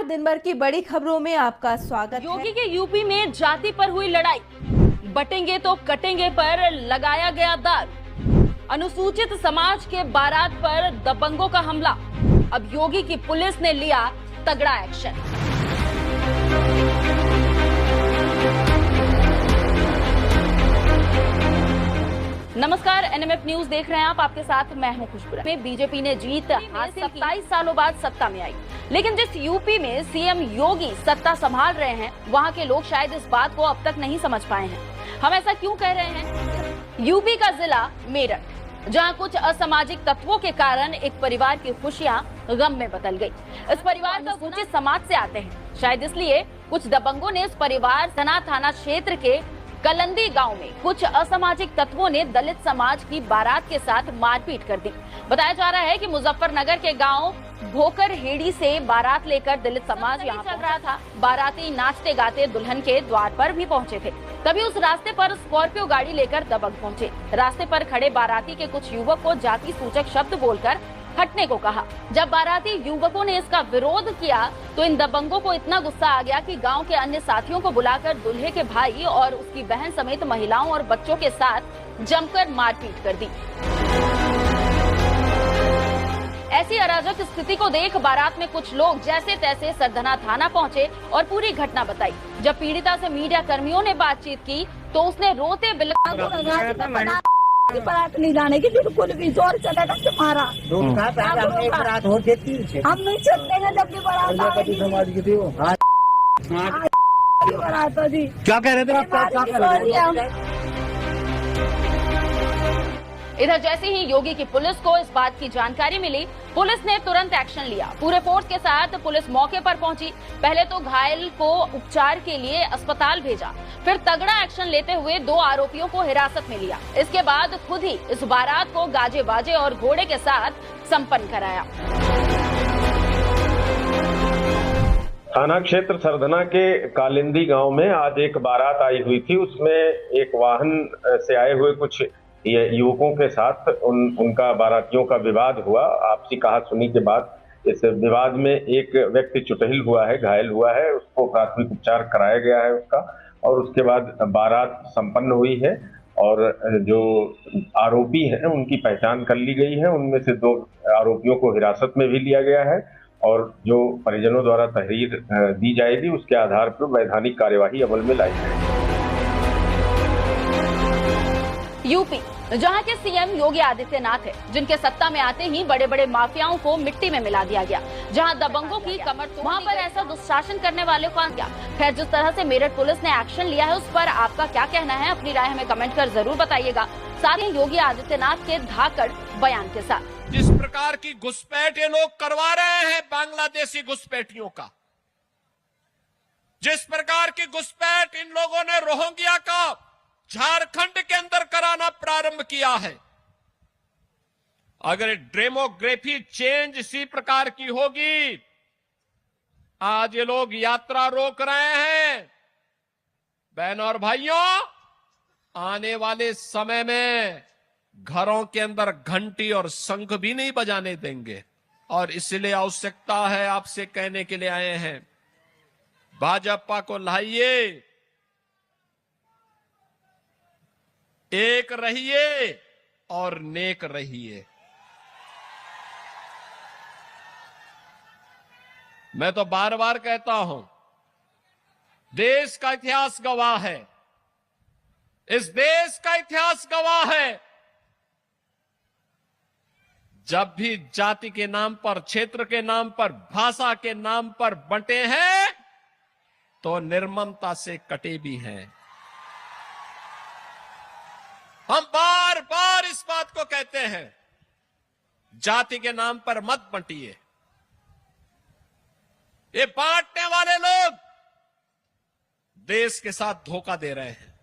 दिन भर की बड़ी खबरों में आपका स्वागत है। योगी के यूपी में जाति पर हुई लड़ाई, बटेंगे तो कटेंगे पर लगाया गया दाग। अनुसूचित समाज के बारात पर दबंगों का हमला, अब योगी की पुलिस ने लिया तगड़ा एक्शन। नमस्कार, एनएमएफ न्यूज देख रहे हैं आप। आपके साथ मैं हूं खुशबू। में बीजेपी ने जीत आज 27 सालों बाद सत्ता में आई, लेकिन जिस यूपी में सीएम योगी सत्ता संभाल रहे हैं, वहां के लोग शायद इस बात को अब तक नहीं समझ पाए हैं। हम ऐसा क्यों कह रहे हैं? यूपी का जिला मेरठ, जहां कुछ असामाजिक तत्वों के कारण एक परिवार की खुशियां गम में बदल गई। इस परिवार का अनुसूचित समाज से आते हैं, शायद इसलिए कुछ दबंगों ने इस परिवार सना थाना क्षेत्र के कलंदी गांव में कुछ असामाजिक तत्वों ने दलित समाज की बारात के साथ मारपीट कर दी। बताया जा रहा है कि मुजफ्फरनगर के गांव भोकर हेड़ी से बारात लेकर दलित समाज यहां चल रहा था। बाराती नाचते गाते दुल्हन के द्वार पर भी पहुंचे थे, तभी उस रास्ते पर स्कॉर्पियो गाड़ी लेकर दबंग पहुंचे। रास्ते पर खड़े बाराती के कुछ युवक को जाति सूचक शब्द बोलकर हटने को कहा। जब बाराती युवकों ने इसका विरोध किया तो इन दबंगों को इतना गुस्सा आ गया कि गांव के अन्य साथियों को बुलाकर दूल्हे के भाई और उसकी बहन समेत महिलाओं और बच्चों के साथ जमकर मारपीट कर दी। ऐसी अराजक स्थिति को देख बारात में कुछ लोग जैसे तैसे सरधना थाना पहुंचे और पूरी घटना बताई। जब पीड़िता से मीडिया कर्मियों ने बातचीत की तो उसने रोते बिलखते बारात नहीं जाने की, बिल्कुल भी जोर चलेगा तुम्हारा। हम नहीं चलते हैं जब भी बारात होगी। क्या कह रहे थे आप? क्या कह रहे थे? इधर जैसे ही योगी की पुलिस को इस बात की जानकारी मिली, पुलिस ने तुरंत एक्शन लिया। पूरे फोर्स के साथ पुलिस मौके पर पहुंची। पहले तो घायल को उपचार के लिए अस्पताल भेजा, फिर तगड़ा एक्शन लेते हुए 2 आरोपियों को हिरासत में लिया। इसके बाद खुद ही इस बारात को गाजे बाजे और घोड़े के साथ संपन्न कराया। थाना क्षेत्र सरधना के कालिंदी गांव में आज एक बारात आई हुई थी। उसमें एक वाहन से आए हुए कुछ युवकों के साथ उनका बारातियों का विवाद हुआ। आपसी कहासुनी के बाद इस विवाद में एक व्यक्ति चुटहिल हुआ है, घायल हुआ है। उसको प्राथमिक उपचार कराया गया है उसका, और उसके बाद बारात संपन्न हुई है। और जो आरोपी हैं उनकी पहचान कर ली गई है। उनमें से 2 आरोपियों को हिरासत में भी लिया गया है, और जो परिजनों द्वारा तहरीर दी जाएगी उसके आधार पर वैधानिक कार्यवाही अमल में लाई जाएगी। यूपी, जहां के सीएम योगी आदित्यनाथ है, जिनके सत्ता में आते ही बड़े बड़े माफियाओं को मिट्टी में मिला दिया गया। जहां दबंगों की कमर, वहां पर ऐसा दुशासन करने वाले को क्या? खैर, जिस तरह से मेरठ पुलिस ने एक्शन लिया है उस पर आपका क्या कहना है? अपनी राय हमें कमेंट कर जरूर बताइएगा। साथ ही योगी आदित्यनाथ के धाकड़ बयान के साथ। जिस प्रकार की घुसपैठ ये लोग करवा रहे हैं बांग्लादेशी घुसपैठियों का, जिस प्रकार की घुसपैठ इन लोगों ने रोहिंग्या का झारखंड के अंदर कराना प्रारंभ किया है, अगर डेमोग्राफी चेंज इसी प्रकार की होगी, आज ये लोग यात्रा रोक रहे हैं। बहनों और भाइयों, आने वाले समय में घरों के अंदर घंटी और शंख भी नहीं बजाने देंगे। और इसलिए आवश्यकता है, आपसे कहने के लिए आए हैं, भाजपा को लाइए, एक रहिए और नेक रहिए। मैं तो बार बार कहता हूं, देश का इतिहास गवाह है, इस देश का इतिहास गवाह है, जब भी जाति के नाम पर, क्षेत्र के नाम पर, भाषा के नाम पर बंटे हैं तो निर्ममता से कटे भी हैं। हम बार बार इस बात को कहते हैं, जाति के नाम पर मत बंटिए। ये बांटने वाले लोग देश के साथ धोखा दे रहे हैं।